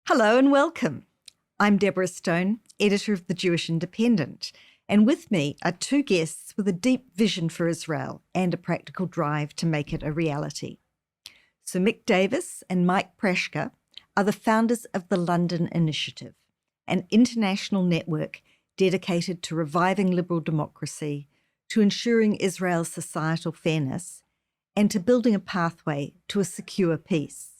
Hello and welcome. I'm Deborah Stone, editor of the Jewish Independent, and with me are two guests with a deep vision for Israel and a practical drive to make it a reality. So Mick Davis and Mike Prashker are the founders of the London Initiative, an international network dedicated to reviving liberal democracy, to ensuring Israel's societal fairness, and to building a pathway to a secure peace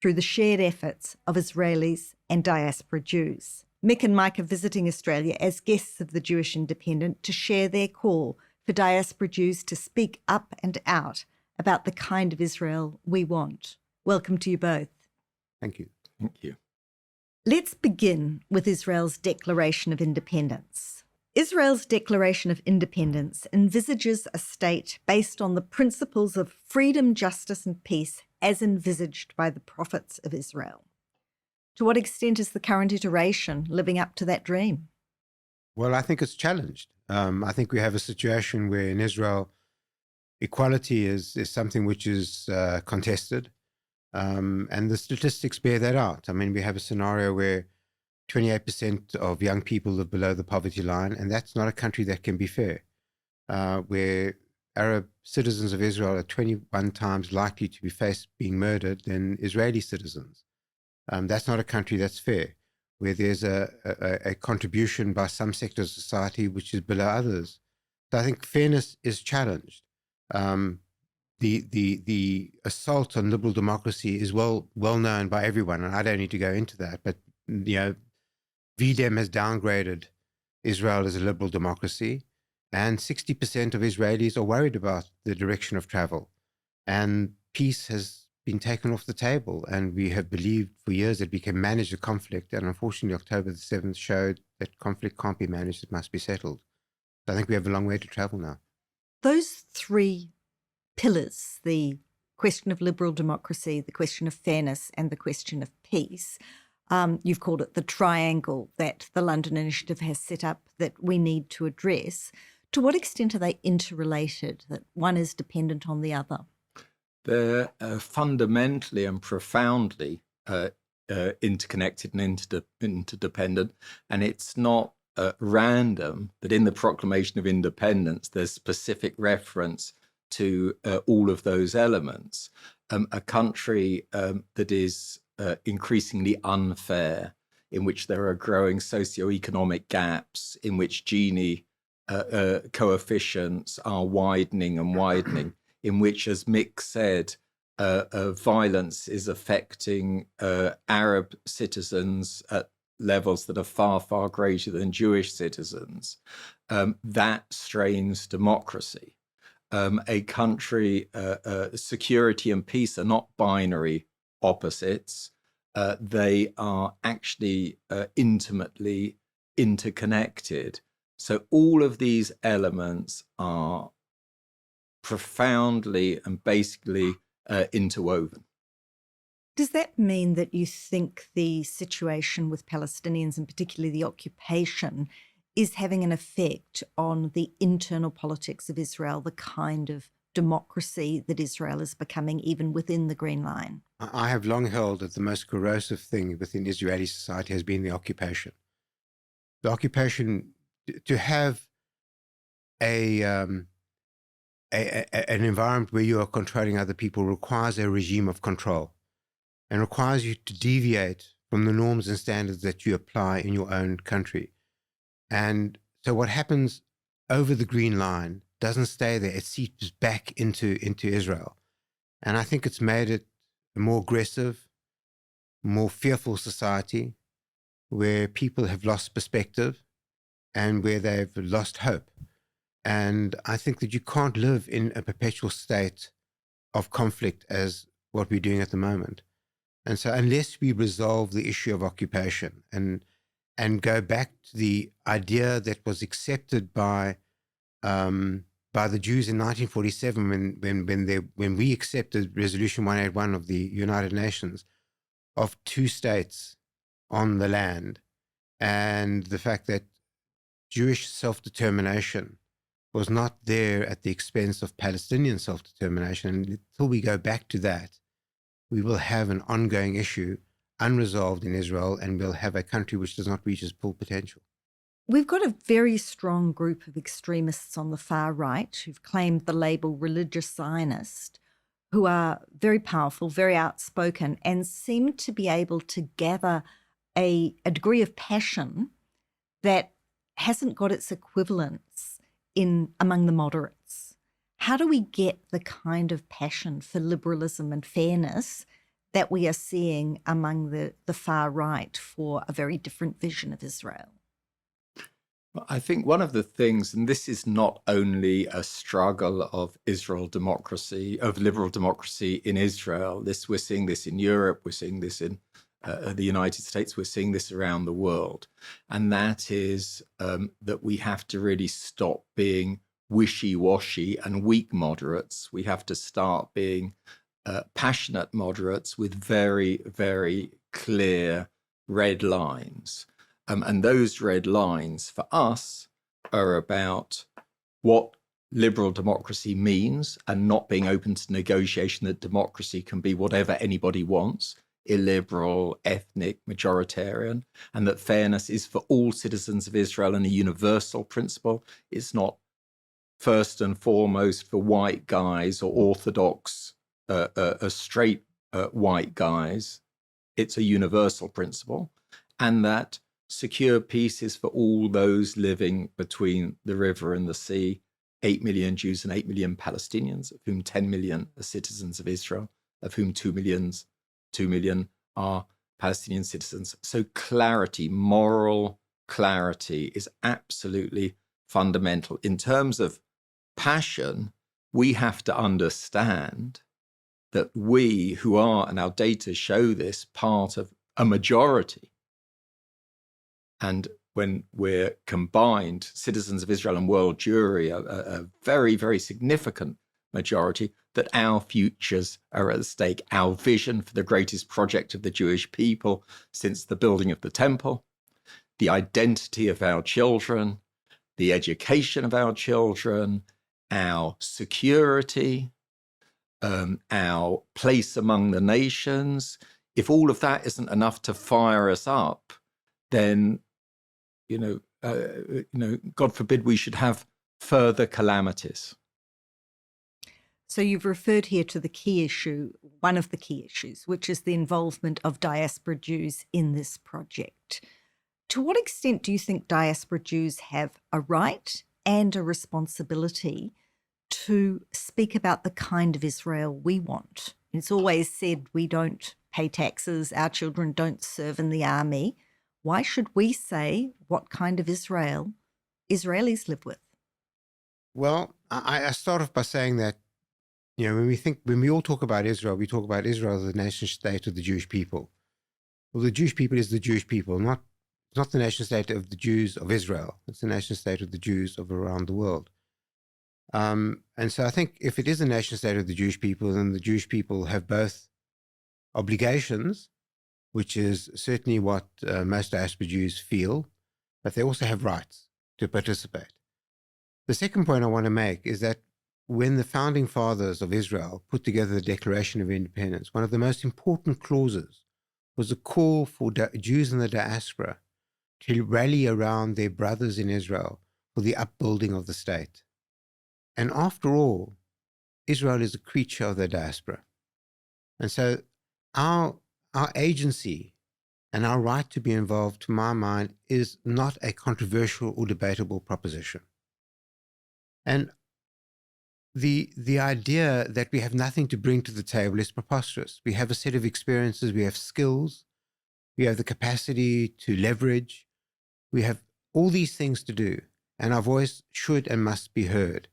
through the shared efforts of Israelis and Diaspora Jews. Mick and Mike are visiting Australia as guests of the Jewish Independent to share their call for Diaspora Jews to speak up and out about the kind of Israel we want. Welcome to you both. Thank you. Thank you. Let's begin with Israel's Declaration of Independence. Israel's Declaration of Independence envisages a state based on the principles of freedom, justice, and peace as envisaged by the prophets of Israel. To what extent is the current iteration living up to that dream? Well, I think it's challenged. I think we have a situation where in Israel, equality is something which is contested, and the statistics bear that out. I mean, we have a scenario where 28% of young people live below the poverty line, and that's not a country that can be fair, where Arab citizens of Israel are 21 times likely to be faced being murdered than Israeli citizens. That's not a country that's fair, where there's a contribution by some sectors of society which is below others. So I think fairness is challenged. The assault on liberal democracy is well known by everyone, and I don't need to go into that. But VDEM has downgraded Israel as a liberal democracy, and 60% of Israelis are worried about the direction of travel. And peace has been taken off the table, and we have believed for years that we can manage the conflict, and unfortunately October the 7th showed that conflict can't be managed, it must be settled. So I think we have a long way to travel now. Those three pillars, the question of liberal democracy, the question of fairness, and the question of peace, you've called it the triangle that the London Initiative has set up that we need to address. To what extent are they interrelated, that one is dependent on the other? They're fundamentally and profoundly interconnected and interdependent. And it's not random that in the Proclamation of Independence, there's specific reference to all of those elements. A country that is increasingly unfair, in which there are growing socioeconomic gaps, in which Gini coefficients are widening and widening, in which, as Mick said, violence is affecting Arab citizens at levels that are far, far greater than Jewish citizens. That strains democracy. A country, security and peace are not binary opposites. They are actually intimately interconnected. So all of these elements are profoundly and basically interwoven. Does that mean that you think the situation with Palestinians, and particularly the occupation, is having an effect on the internal politics of Israel, the kind of democracy that Israel is becoming even within the Green Line? I have long held that the most corrosive thing within Israeli society has been the occupation. The occupation, to have an environment where you are controlling other people requires a regime of control and requires you to deviate from the norms and standards that you apply in your own country. And so what happens over the Green Line doesn't stay there. It seeps back into Israel. And I think it's made it a more aggressive, more fearful society where people have lost perspective and where they've lost hope. And I think that you can't live in a perpetual state of conflict as what we're doing at the moment. And so unless we resolve the issue of occupation and go back to the idea that was accepted by the Jews in 1947 when we accepted Resolution 181 of the United Nations of two states on the land, and the fact that Jewish self-determination was not there at the expense of Palestinian self-determination. And until we go back to that, we will have an ongoing issue unresolved in Israel, and we'll have a country which does not reach its full potential. We've got a very strong group of extremists on the far right who've claimed the label religious Zionist, who are very powerful, very outspoken, and seem to be able to gather a degree of passion that hasn't got its equivalents among the moderates. How do we get the kind of passion for liberalism and fairness that we are seeing among the far right for a very different vision of Israel? I think one of the things, and this is not only a struggle of Israel democracy, of liberal democracy in Israel, we're seeing this in Europe, we're seeing this in the United States, we're seeing this around the world. And that is that we have to really stop being wishy-washy and weak moderates. We have to start being passionate moderates with very, very clear red lines. And those red lines for us are about what liberal democracy means and not being open to negotiation, that democracy can be whatever anybody wants, illiberal, ethnic, majoritarian, and that fairness is for all citizens of Israel and a universal principle. It's not first and foremost for white guys or orthodox, straight white guys. It's a universal principle. And that secure peace is for all those living between the river and the sea, 8 million Jews and 8 million Palestinians, of whom 10 million are citizens of Israel, of whom 2 million are Palestinian citizens. So clarity, moral clarity, is absolutely fundamental. In terms of passion, we have to understand that we who are, and our data show this, part of a majority. And when we're combined, citizens of Israel and world Jewry, a very, very significant majority, that our futures are at stake. Our vision for the greatest project of the Jewish people since the building of the temple, the identity of our children, the education of our children, our security, our place among the nations. If all of that isn't enough to fire us up, then God forbid we should have further calamities. So you've referred here to the key issue, one of the key issues, which is the involvement of diaspora Jews in this project. To what extent do you think diaspora Jews have a right and a responsibility to speak about the kind of Israel we want? It's always said we don't pay taxes, our children don't serve in the army. Why should we say what kind of Israel Israelis live with? Well, I start off by saying that, when we all talk about Israel, we talk about Israel as the nation state of the Jewish people. Well, the Jewish people is the Jewish people, not the nation state of the Jews of Israel. It's the nation state of the Jews of around the world. And so I think if it is a nation state of the Jewish people, then the Jewish people have both obligations, which is certainly what most diaspora Jews feel, but they also have rights to participate. The second point I want to make is that when the founding fathers of Israel put together the Declaration of Independence, one of the most important clauses was a call for Jews in the diaspora to rally around their brothers in Israel for the upbuilding of the state. And after all, Israel is a creature of the diaspora. And so our agency and our right to be involved, to my mind, is not a controversial or debatable proposition. And the idea that we have nothing to bring to the table is preposterous. We have a set of experiences, we have skills, we have the capacity to leverage, we have all these things to do, and our voice should and must be heard.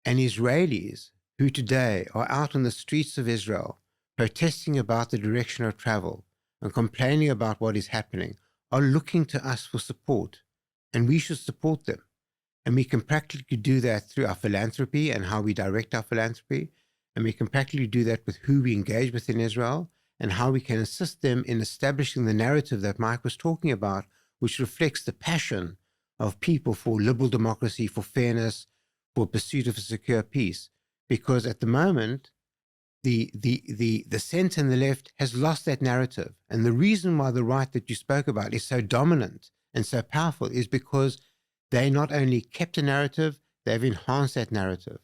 And Israelis who today are out on the streets of Israel protesting about the direction of travel and complaining about what is happening are looking to us for support, and we should support them. And we can practically do that through our philanthropy and how we direct our philanthropy. And we can practically do that with who we engage with in Israel and how we can assist them in establishing the narrative that Mike was talking about, which reflects the passion of people for liberal democracy, for fairness, for pursuit of a secure peace. Because at the moment, the centre and the left has lost that narrative. And the reason why the right that you spoke about is so dominant and so powerful is because they not only kept a narrative, they've enhanced that narrative.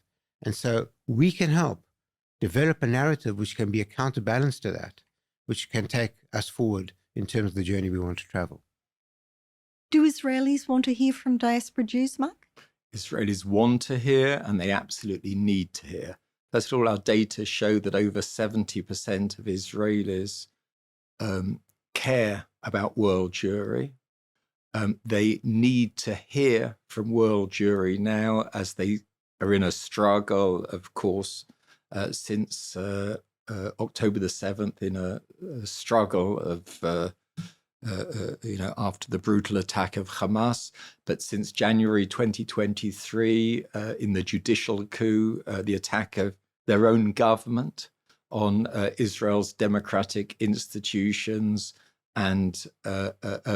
And so we can help develop a narrative which can be a counterbalance to that, which can take us forward in terms of the journey we want to travel. Do Israelis want to hear from diaspora Jews, Mike? Israelis want to hear, and they absolutely need to hear. First of all, our data show that over 70% of Israelis care about world Jewry. They need to hear from world Jewry now, as they are in a struggle, of course, since October the 7th, in a struggle of after the brutal attack of Hamas, but since January 2023, in the judicial coup, the attack of their own government on Israel's democratic institutions and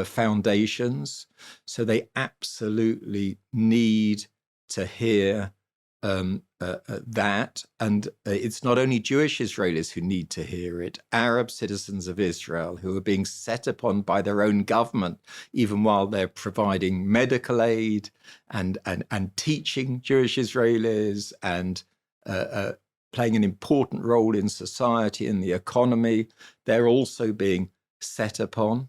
foundations. So they absolutely need to hear that. And it's not only Jewish Israelis who need to hear it. Arab citizens of Israel who are being set upon by their own government, even while they're providing medical aid and teaching Jewish Israelis and playing an important role in society and the economy, they're also being set upon.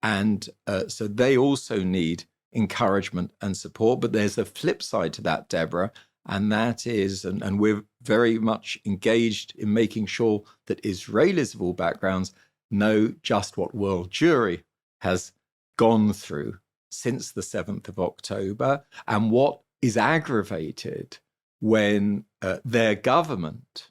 And so they also need encouragement and support. But there's a flip side to that, Deborah, and that is, and we're very much engaged in making sure that Israelis of all backgrounds know just what world Jewry has gone through since the 7th of October and what is aggravated when their government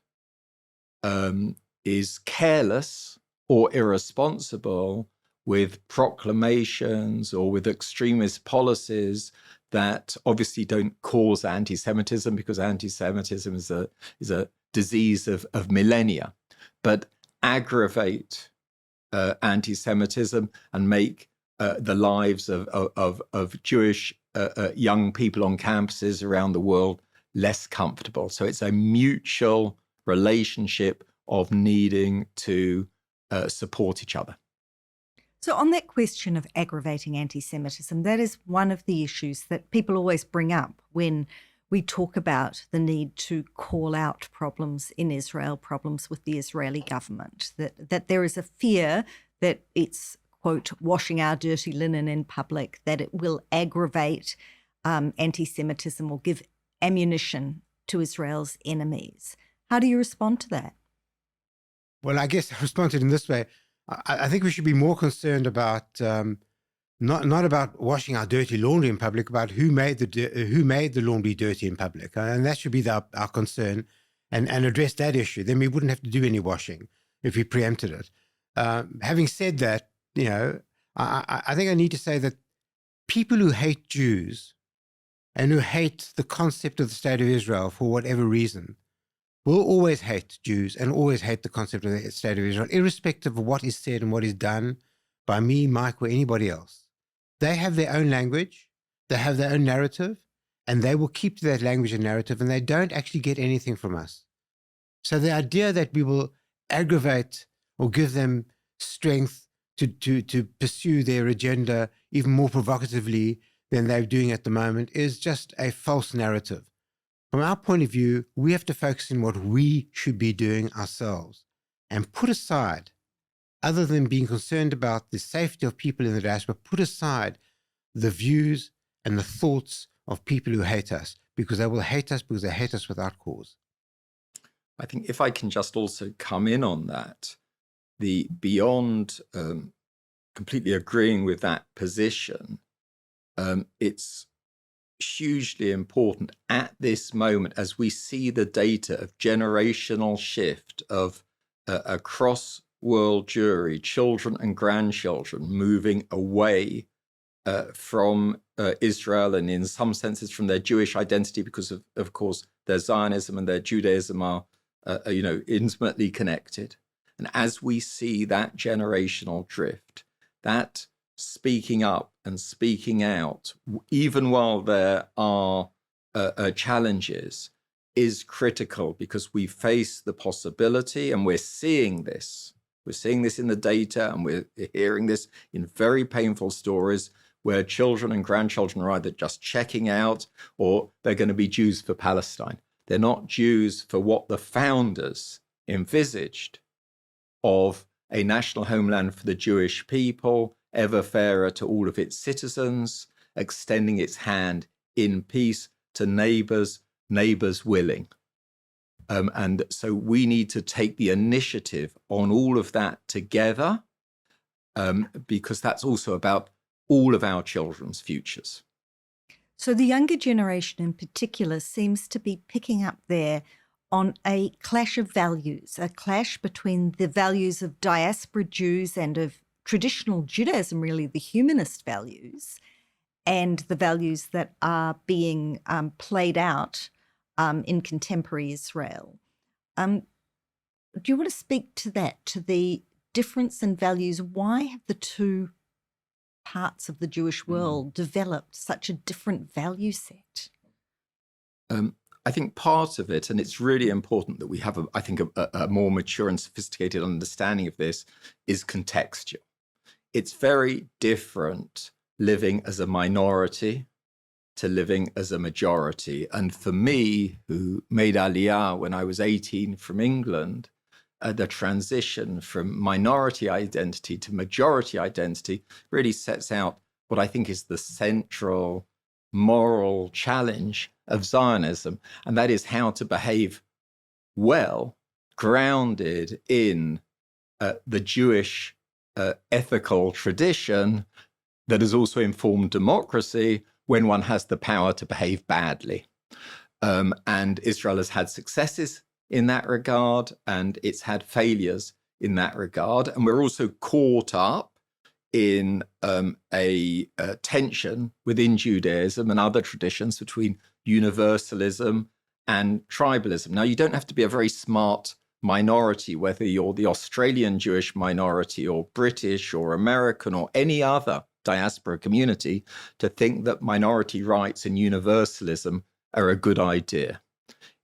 is careless or irresponsible with proclamations or with extremist policies that obviously don't cause anti-Semitism, because anti-Semitism is a disease of millennia, but aggravate anti-Semitism and make the lives of Jewish young people on campuses around the world less comfortable. So it's a mutual relationship of needing to support each other. So on that question of aggravating anti-Semitism, that is one of the issues that people always bring up when we talk about the need to call out problems in Israel, problems with the Israeli government, that there is a fear that it's, quote, washing our dirty linen in public, that it will aggravate anti-Semitism or give ammunition to Israel's enemies. How do you respond to that? Well, I guess I responded in this way. I think we should be more concerned about not about washing our dirty laundry in public, about who made the laundry dirty in public, and that should be our concern, and address that issue. Then we wouldn't have to do any washing if we preempted it. Having said that, I think I need to say that people who hate Jews and who hate the concept of the State of Israel for whatever reason will always hate Jews and always hate the concept of the State of Israel, irrespective of what is said and what is done by me, Mike, or anybody else. They have their own language, they have their own narrative, and they will keep to that language and narrative, and they don't actually get anything from us. So the idea that we will aggravate or give them strength to pursue their agenda even more provocatively than they're doing at the moment is just a false narrative. From our point of view, we have to focus on what we should be doing ourselves and put aside, other than being concerned about the safety of people in the diaspora, put aside the views and the thoughts of people who hate us, because they will hate us because they hate us without cause. I think if I can just also come in on that, the beyond completely agreeing with that position, it's hugely important at this moment as we see the data of generational shift of across world Jewry, children and grandchildren moving away from Israel, and in some senses from their Jewish identity, because of course their Zionism and their Judaism are intimately connected. And as we see that generational drift, that speaking up and speaking out, even while there are challenges, is critical, because we face the possibility, and we're seeing this. We're seeing this in the data, and we're hearing this in very painful stories where children and grandchildren are either just checking out or they're going to be Jews for Palestine. They're not Jews for what the founders envisaged of a national homeland for the Jewish people, ever fairer to all of its citizens, extending its hand in peace to neighbors willing. And so we need to take the initiative on all of that together, because that's also about all of our children's futures. So the younger generation in particular seems to be picking up there on a clash of values, a clash between the values of diaspora Jews and of traditional Judaism, really the humanist values, and the values that are being played out in contemporary Israel. Do you want to speak to that, to the difference in values? Why have the two parts of the Jewish world developed such a different value set? I think part of it, and it's really important that we have, a more mature and sophisticated understanding of this, is contextual. It's very different living as a minority to living as a majority. And for me, who made Aliyah when I was 18 from England, the transition from minority identity to majority identity really sets out what I think is the central moral challenge of Zionism, and that is how to behave well, grounded in the Jewish ethical tradition that has also informed democracy when one has the power to behave badly. And Israel has had successes in that regard, and it's had failures in that regard. And we're also caught up in a tension within Judaism and other traditions between universalism and tribalism. Now, you don't have to be a very smart minority, whether you're the Australian Jewish minority or British or American or any other diaspora community, to think that minority rights and universalism are a good idea.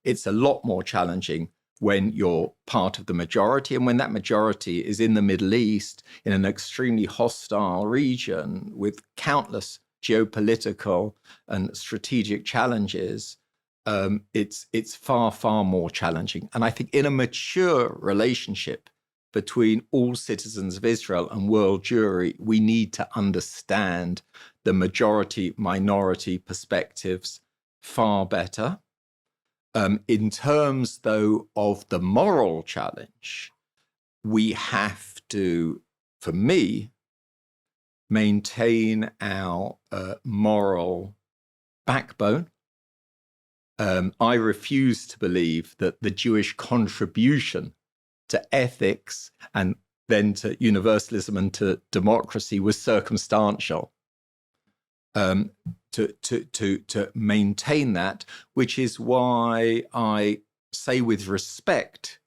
It's a lot more challenging when you're part of the majority, and when that majority is in the Middle East, in an extremely hostile region with countless geopolitical and strategic challenges. It's far, far more challenging. And I think in a mature relationship between all citizens of Israel and world Jewry, we need to understand the majority-minority perspectives far better. In terms, though, of the moral challenge, we have to, for me, maintain our moral backbone. I refuse to believe that the Jewish contribution to ethics and then to universalism and to democracy was circumstantial. To maintain that, which is why I say with respect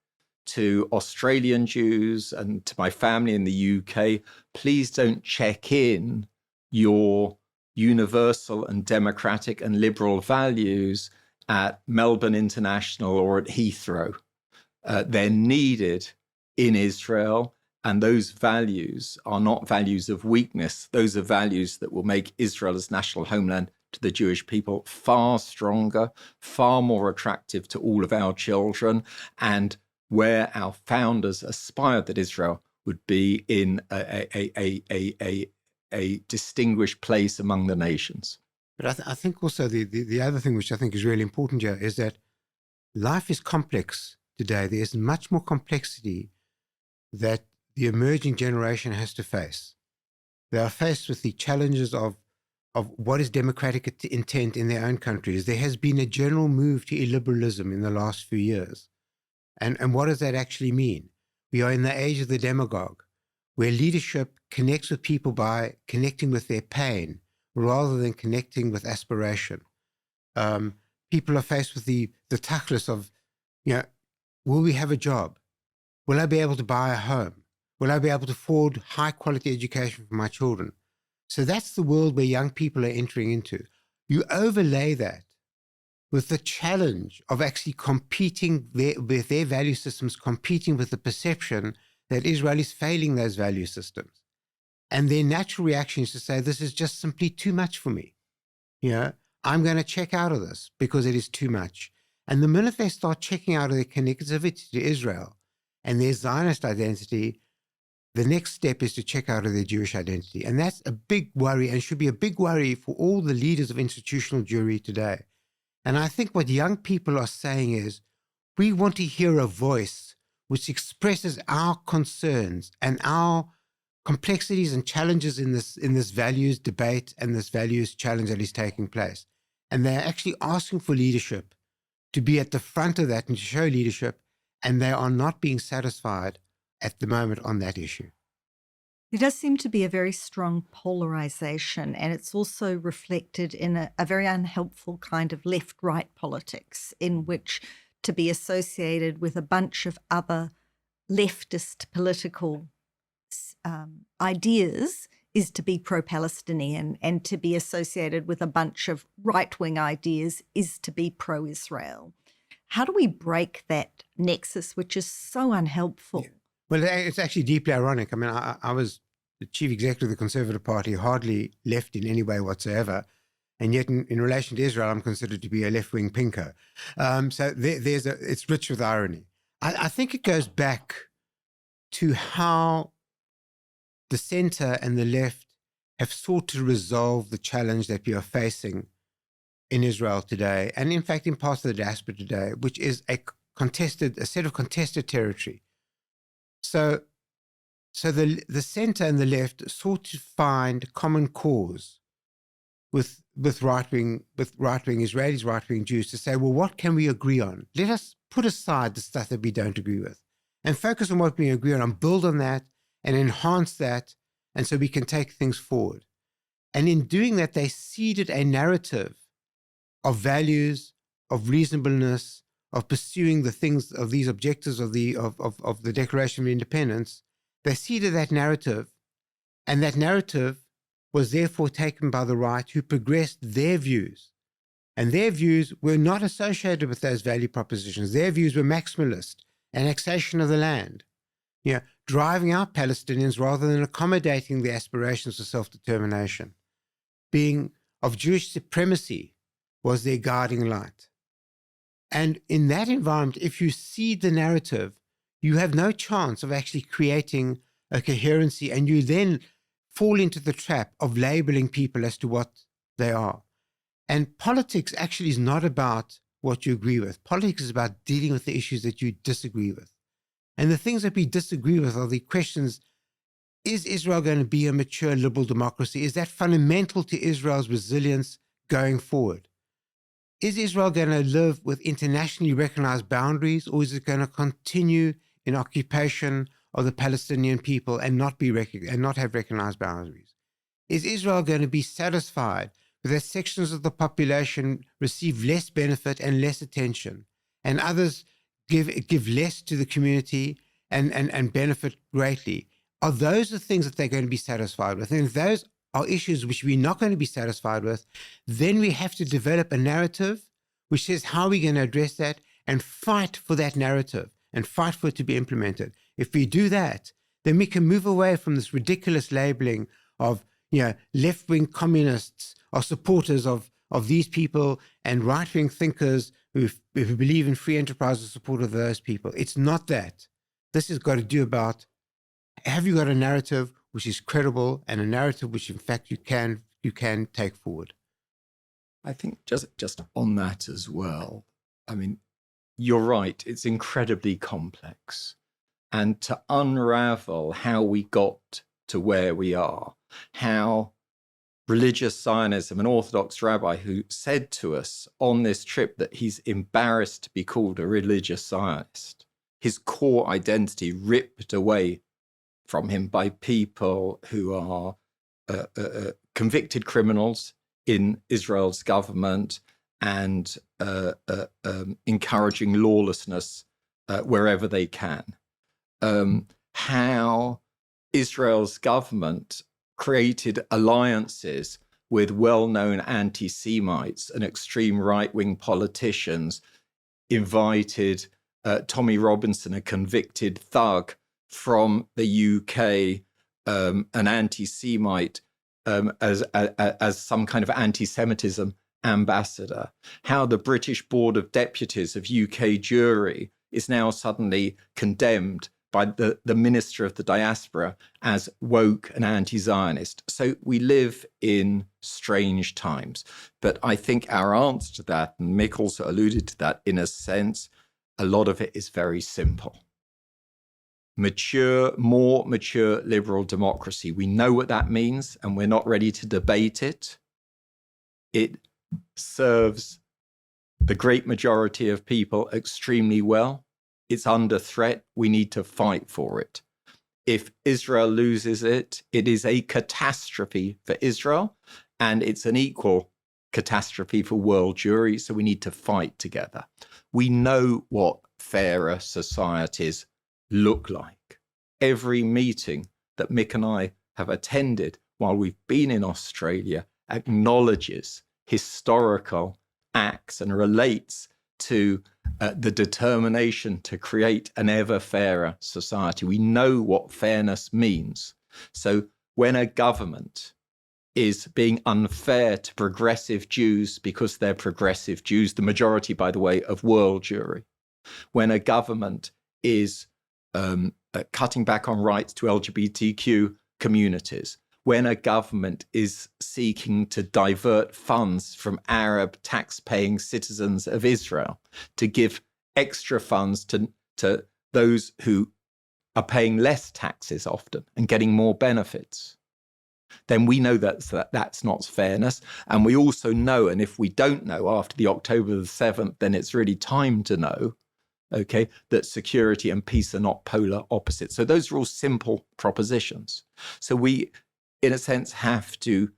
to Australian Jews and to my family in the UK, please don't check in your universal and democratic and liberal values at Melbourne International or at Heathrow. They're needed in Israel. And those values are not values of weakness. Those are values that will make Israel as national homeland to the Jewish people far stronger, far more attractive to all of our children, and where our founders aspired that Israel would be in a distinguished place among the nations. But I think also the other thing which I think is really important here is that life is complex today. There's much more complexity that the emerging generation has to face. They are faced with the challenges of what is democratic intent in their own countries. There has been a general move to illiberalism in the last few years. And what does that actually mean? We are in the age of the demagogue, where leadership connects with people by connecting with their pain rather than connecting with aspiration. People are faced with the tachlis of, will we have a job? Will I be able to buy a home? Will I be able to afford high-quality education for my children? So that's the world where young people are entering into. You overlay that with the challenge of actually competing with their value systems, competing with the perception that Israel is failing those value systems. And their natural reaction is to say, this is just simply too much for me. I'm going to check out of this because it is too much. And the minute they start checking out of their connectivity to Israel and their Zionist identity, the next step is to check out of their Jewish identity. And that's a big worry, and should be a big worry for all the leaders of institutional Jewry today. And I think what young people are saying is, we want to hear a voice which expresses our concerns and our complexities and challenges in this values debate and this values challenge that is taking place. And they're actually asking for leadership to be at the front of that and to show leadership, and they are not being satisfied at the moment on that issue. There does seem to be a very strong polarization, and it's also reflected in a very unhelpful kind of left-right politics, in which to be associated with a bunch of other leftist political ideas is to be pro-Palestinian, and to be associated with a bunch of right-wing ideas is to be pro-Israel. How do we break that nexus, which is so unhelpful? Yeah. Well, it's actually deeply ironic. I mean, I was the chief executive of the Conservative Party, hardly left in any way whatsoever. And yet in relation to Israel, I'm considered to be a left-wing pinko. So it's rich with irony. I think it goes back to how the center and the left have sought to resolve the challenge that we are facing in Israel today, and in fact in parts of the diaspora today, which is a set of contested territory. So the center and the left sought to find common cause with right-wing Israelis, right-wing Jews, to say, well, what can we agree on? Let us put aside the stuff that we don't agree with and focus on what we agree on and build on that and enhance that, and so we can take things forward. And in doing that, they seeded a narrative of values, of reasonableness, of pursuing the things, of these objectives of the Declaration of Independence. They seeded that narrative, and that narrative was therefore taken by the right, who progressed their views. And their views were not associated with those value propositions. Their views were maximalist, annexation of the land, driving out Palestinians rather than accommodating the aspirations for self-determination. Being of Jewish supremacy was their guiding light. And in that environment, if you seed the narrative, you have no chance of actually creating a coherency, and you then fall into the trap of labeling people as to what they are. And politics actually is not about what you agree with. Politics is about dealing with the issues that you disagree with. And the things that we disagree with are the questions: is Israel going to be a mature liberal democracy? Is that fundamental to Israel's resilience going forward? Is Israel going to live with internationally recognized boundaries, or is it going to continue in occupation of the Palestinian people and not have recognized boundaries? Is Israel going to be satisfied with that sections of the population receive less benefit and less attention, and others give less to the community and benefit greatly? Are those the things that they're going to be satisfied with? And if those are issues which we're not going to be satisfied with, then we have to develop a narrative which says how we're going to address that, and fight for that narrative and fight for it to be implemented. If we do that, then we can move away from this ridiculous labeling of left-wing communists are supporters of these people, and right-wing thinkers who believe in free enterprise are supporters of those people. It's not that. This has got to do about, have you got a narrative which is credible, and a narrative which in fact you can take forward? I think just on that as well, I mean, you're right, it's incredibly complex. And to unravel how we got to where we are, how religious Zionism, an Orthodox rabbi who said to us on this trip that he's embarrassed to be called a religious Zionist, his core identity ripped away from him by people who are convicted criminals in Israel's government and encouraging lawlessness wherever they can. How Israel's government created alliances with well-known anti-Semites and extreme right-wing politicians, invited Tommy Robinson, a convicted thug from the UK, an anti-Semite, as some kind of anti-Semitism ambassador. How the British Board of Deputies of UK jury is now suddenly condemned by the Minister of the Diaspora as woke and anti-Zionist. So we live in strange times. But I think our answer to that, and Mick also alluded to that in a sense, a lot of it is very simple. More mature liberal democracy. We know what that means, and we're not ready to debate it. It serves the great majority of people extremely well. It's under threat. We need to fight for it. If Israel loses it, it is a catastrophe for Israel, and it's an equal catastrophe for world Jewry. So we need to fight together. We know what fairer societies look like. Every meeting that Mick and I have attended while we've been in Australia acknowledges historical acts and relates to the determination to create an ever fairer society. We know what fairness means. So when a government is being unfair to progressive Jews because they're progressive Jews, the majority, by the way, of world Jewry, when a government is cutting back on rights to LGBTQ communities, when a government is seeking to divert funds from Arab tax-paying citizens of Israel to give extra funds to those who are paying less taxes often and getting more benefits, then we know that's not fairness. And we also know, and if we don't know after the October the 7th, then it's really time to know, okay, that security and peace are not polar opposites. So those are all simple propositions. So we, in a sense, have to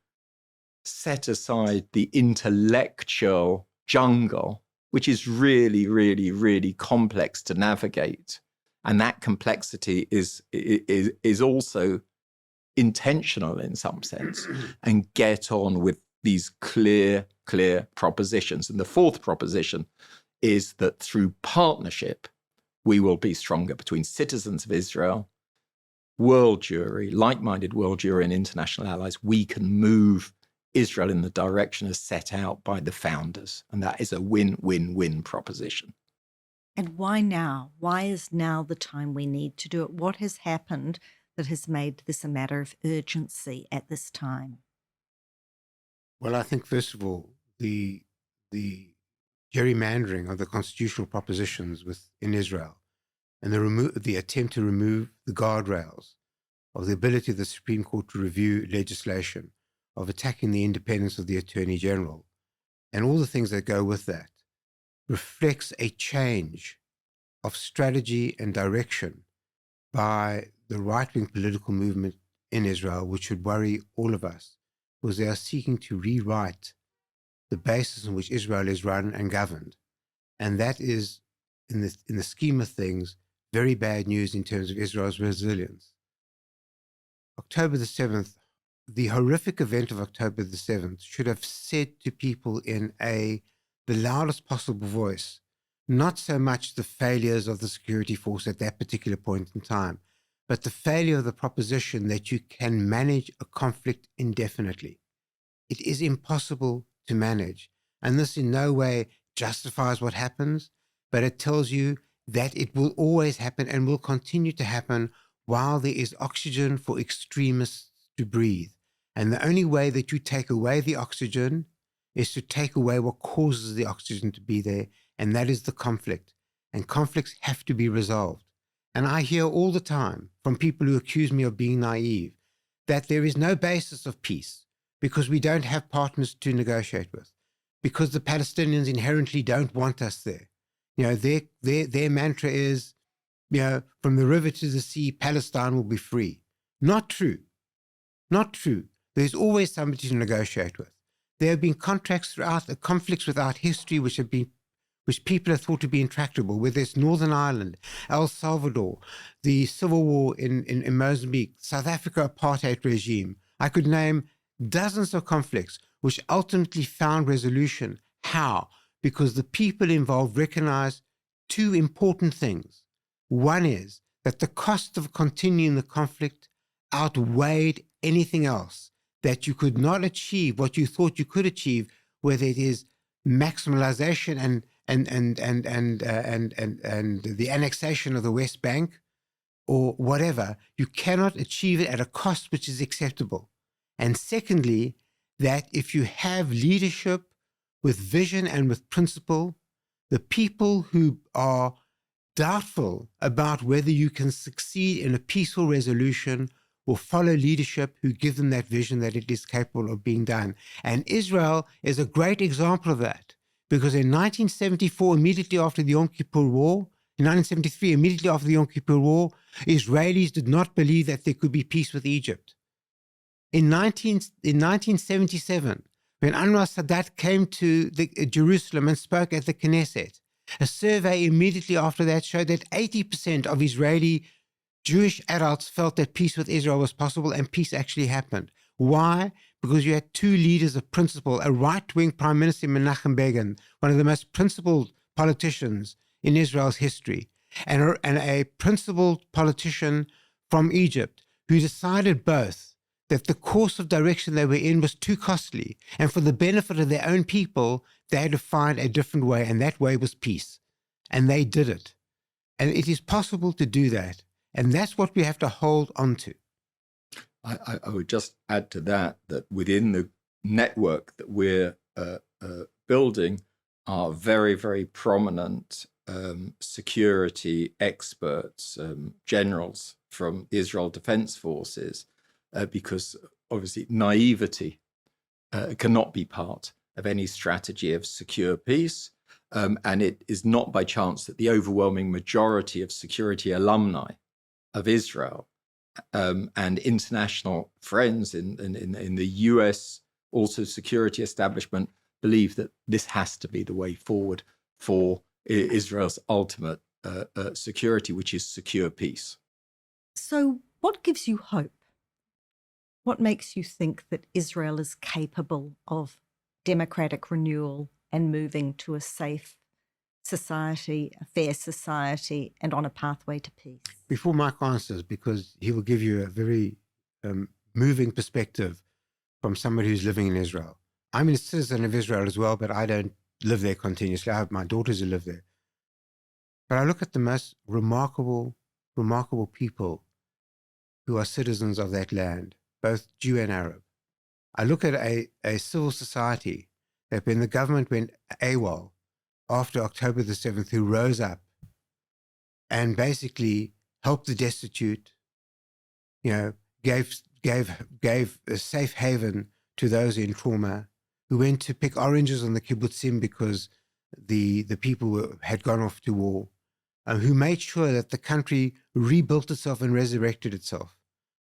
set aside the intellectual jungle, which is really, really, really complex to navigate. And that complexity is also intentional in some sense, and get on with these clear propositions. And the fourth proposition is that through partnership, we will be stronger between citizens of Israel, world Jewry, like-minded world Jewry and international allies. We can move Israel in the direction as set out by the founders. And that is a win-win-win proposition. And why now? Why is now the time we need to do it? What has happened that has made this a matter of urgency at this time? Well, I think, first of all, the gerrymandering of the constitutional propositions within Israel and the attempt to remove the guardrails of the ability of the Supreme Court to review legislation, of attacking the independence of the Attorney General, and all the things that go with that, reflects a change of strategy and direction by the right-wing political movement in Israel, which should worry all of us, because they are seeking to rewrite the basis on which Israel is run and governed. And that is, in the scheme of things, very bad news in terms of Israel's resilience. October the 7th, the horrific event of October the 7th should have said to people in the loudest possible voice, not so much the failures of the security force at that particular point in time, but the failure of the proposition that you can manage a conflict indefinitely. It is impossible to manage. And this in no way justifies what happens, but it tells you that it will always happen and will continue to happen while there is oxygen for extremists to breathe. And the only way that you take away the oxygen is to take away what causes the oxygen to be there, and that is the conflict. And conflicts have to be resolved. And I hear all the time from people who accuse me of being naive that there is no basis of peace because we don't have partners to negotiate with, because the Palestinians inherently don't want us there. You know, their mantra is, you know, from the river to the sea, Palestine will be free. Not true. Not true. There's always somebody to negotiate with. There have been conflicts without history which people have thought to be intractable, whether it's Northern Ireland, El Salvador, the civil war in Mozambique, South Africa apartheid regime. I could name dozens of conflicts, which ultimately found resolution. How? Because the people involved recognized two important things. One is that the cost of continuing the conflict outweighed anything else, that you could not achieve what you thought you could achieve, whether it is maximalization and the annexation of the West Bank or whatever. You cannot achieve it at a cost which is acceptable. And secondly, that if you have leadership with vision and with principle, the people who are doubtful about whether you can succeed in a peaceful resolution will follow leadership who give them that vision that it is capable of being done. And Israel is a great example of that, because in 1974, immediately after the Yom Kippur War, in 1973, immediately after the Yom Kippur War, Israelis did not believe that there could be peace with Egypt. In 1977, when Anwar Sadat came to Jerusalem and spoke at the Knesset, a survey immediately after that showed that 80% of Israeli Jewish adults felt that peace with Israel was possible, and peace actually happened. Why? Because you had two leaders of principle, a right-wing Prime Minister Menachem Begin, one of the most principled politicians in Israel's history, and a principled politician from Egypt who decided both that the course of direction they were in was too costly, and for the benefit of their own people, they had to find a different way, and that way was peace. And they did it. And it is possible to do that. And that's what we have to hold on to. I would just add to that within the network that we're building are very, very prominent security experts, generals from the Israel Defense Forces, because obviously naivety cannot be part of any strategy of secure peace. And it is not by chance that the overwhelming majority of security alumni of Israel and international friends in the US, also security establishment, believe that this has to be the way forward for Israel's ultimate security, which is secure peace. So what gives you hope? What makes you think that Israel is capable of democratic renewal and moving to a safe society, a fair society, and on a pathway to peace? Before Mike answers, because he will give you a very moving perspective from somebody who's living in Israel. I'm a citizen of Israel as well, but I don't live there continuously. I have my daughters who live there. But I look at the most remarkable people who are citizens of that land, both Jew and Arab. I look at a civil society that when the government went AWOL after October the 7th, who rose up and basically helped the destitute, gave a safe haven to those in trauma, who went to pick oranges on the kibbutzim because the people had gone off to war, who made sure that the country rebuilt itself and resurrected itself.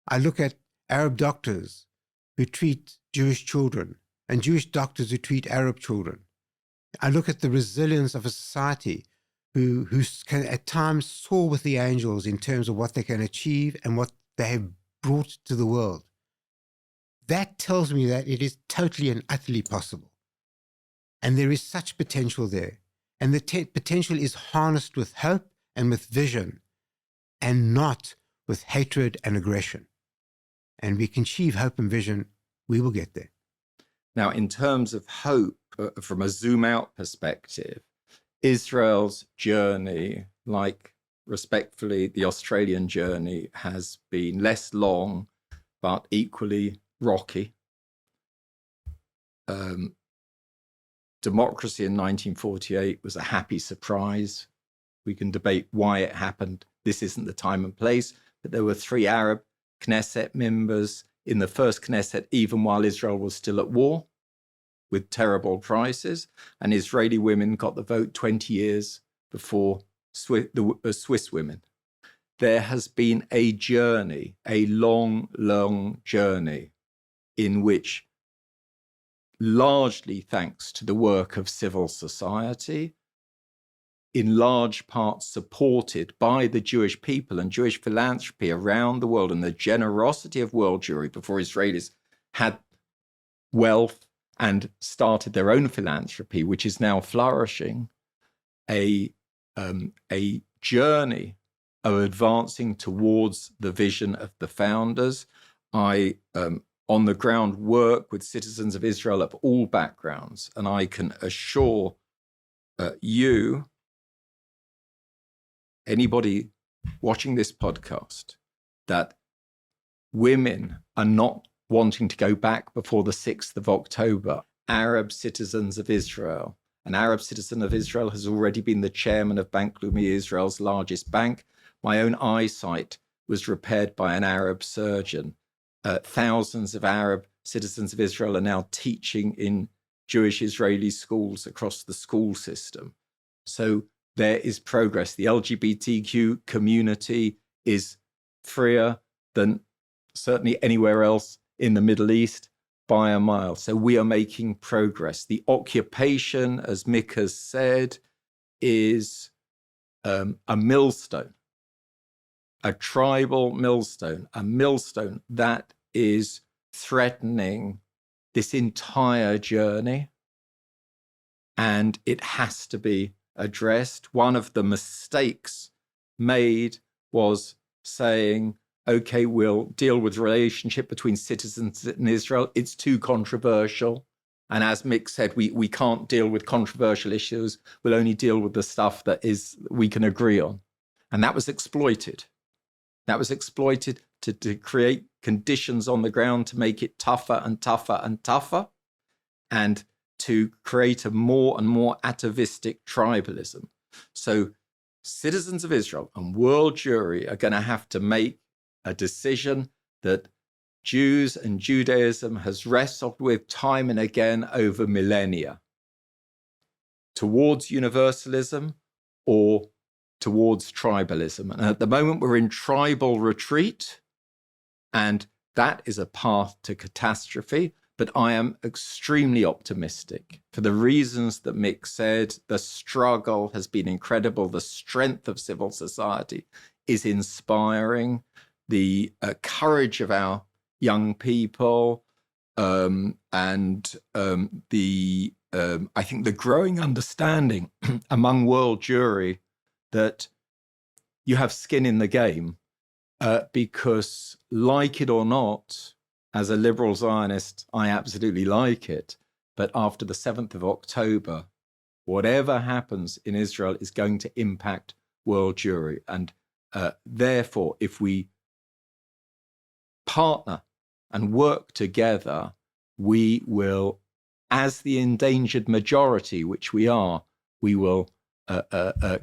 I look at Arab doctors who treat Jewish children and Jewish doctors who treat Arab children. I look at the resilience of a society who can at times soar with the angels in terms of what they can achieve and what they have brought to the world. That tells me that it is totally and utterly possible. And there is such potential there. And the potential is harnessed with hope and with vision, and not with hatred and aggression. And we can achieve hope and vision. We will get there. Now, in terms of hope, from a zoom out perspective, Israel's journey, like respectfully the Australian journey, has been less long, but equally rocky. Democracy in 1948 was a happy surprise. We can debate why it happened. This isn't the time and place, but there were 3 Arab Knesset members in the first Knesset, even while Israel was still at war with terrible prices, and Israeli women got the vote 20 years before the Swiss women. There has been a journey, a long, long journey, in which, largely thanks to the work of civil society, in large part supported by the Jewish people and Jewish philanthropy around the world and the generosity of world Jewry before Israelis had wealth and started their own philanthropy, which is now flourishing, a journey of advancing towards the vision of the founders. I, on the ground, work with citizens of Israel of all backgrounds, and I can assure you, anybody watching this podcast, that women are not wanting to go back before the 6th of October. Arab citizens of Israel. An Arab citizen of Israel has already been the chairman of Bank Leumi, Israel's largest bank. My own eyesight was repaired by an Arab surgeon. Thousands of Arab citizens of Israel are now teaching in Jewish Israeli schools across the school system. So there is progress. The LGBTQ community is freer than certainly anywhere else in the Middle East by a mile. So we are making progress. The occupation, as Mick has said, is a millstone, a tribal millstone, a millstone that is threatening this entire journey. And it has to be addressed. One of the mistakes made was saying, okay, we'll deal with the relationship between citizens in Israel. It's too controversial. And as Mick said, we can't deal with controversial issues. We'll only deal with the stuff that we can agree on. And that was exploited. That was exploited to create conditions on the ground to make it tougher and tougher and tougher, and to create a more and more atavistic tribalism. So citizens of Israel and world Jewry are going to have to make a decision that Jews and Judaism has wrestled with time and again over millennia, towards universalism or towards tribalism. And at the moment, we're in tribal retreat, and that is a path to catastrophe. But I am extremely optimistic for the reasons that Mick said. The struggle has been incredible. The strength of civil society is inspiring. The courage of our young people and I think the growing understanding among world Jewry that you have skin in the game because, like it or not, as a liberal Zionist, I absolutely like it. But after the 7th of October, whatever happens in Israel is going to impact world Jewry. And therefore, if we partner and work together, we will, as the endangered majority, which we are, we will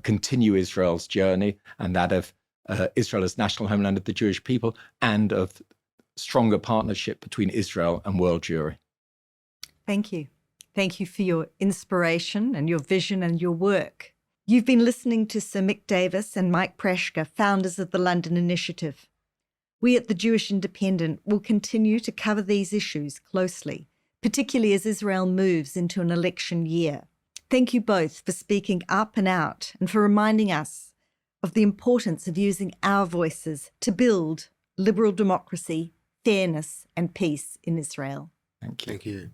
continue Israel's journey, and that of Israel as national homeland of the Jewish people, and of stronger partnership between Israel and world Jewry. Thank you. Thank you for your inspiration and your vision and your work. You've been listening to Sir Mick Davis and Mike Prashker, founders of the London Initiative. We at the Jewish Independent will continue to cover these issues closely, particularly as Israel moves into an election year. Thank you both for speaking up and out and for reminding us of the importance of using our voices to build liberal democracy, fairness and peace in Israel. Thank you. Thank you.